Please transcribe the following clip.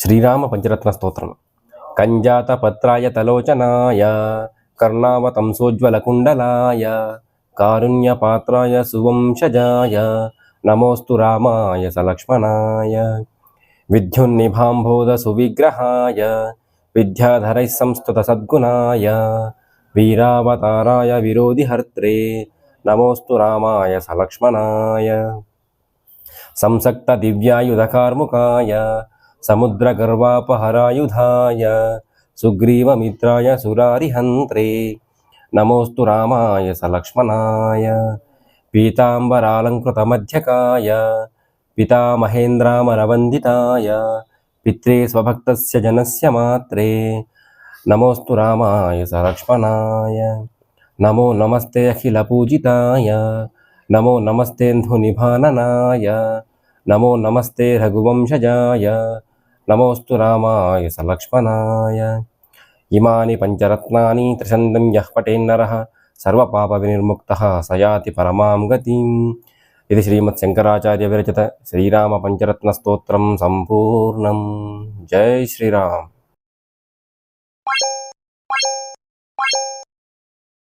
శ్రీరామ పంచరత్న స్తోత్రం. కంజాతపత్రాయ తలోచనాయ కర్ణావతంసోజ్వలకుండలాయ కారుణ్యపాత్రాయ సువంశజాయ నమోస్తు రామాయ సలక్ష్మణాయ విద్యున్నిభాంబోధ సువిగ్రహాయ విద్యాధరైः సంస్తుత సద్గుణాయ వీరావతారాయ విరోధిహర్త్రే నమోస్తు రామాయ సలక్ష్మణాయ సంసక్త దివ్యాయుధకార్ముకాయ సముద్రగర్వాపహరాయుధాయ సుగ్రీవమిత్రాయ సురారిహంత్రే నమోస్తు రామాయ సలక్ష్మణాయ పీతాంబరాలంకృతమధ్యకాయ పితామహేంద్రామరవందితాయ పిత్రే స్వభక్తస్య జనస్య మాత్రే నమోస్తు రామాయ సలక్ష్మణాయ నమో నమస్తే అఖిలపూజితాయ నమో నమస్తేంధునిభాననాయ నమో నమస్తే రఘువంశజాయ నమోస్తు రామాయ సలక్ష్మణాయ ఇమాని పంచరత్నాని త్రిషందం యః పఠేన్నరః సర్వపాప వినిర్ముక్తః సయాతి పరమాం గతిం. ఇది శ్రీమత్ శంకరాచార్య విరచిత శ్రీరామ పంచరత్న స్తోత్రం సంపూర్ణం. జై శ్రీరామ్.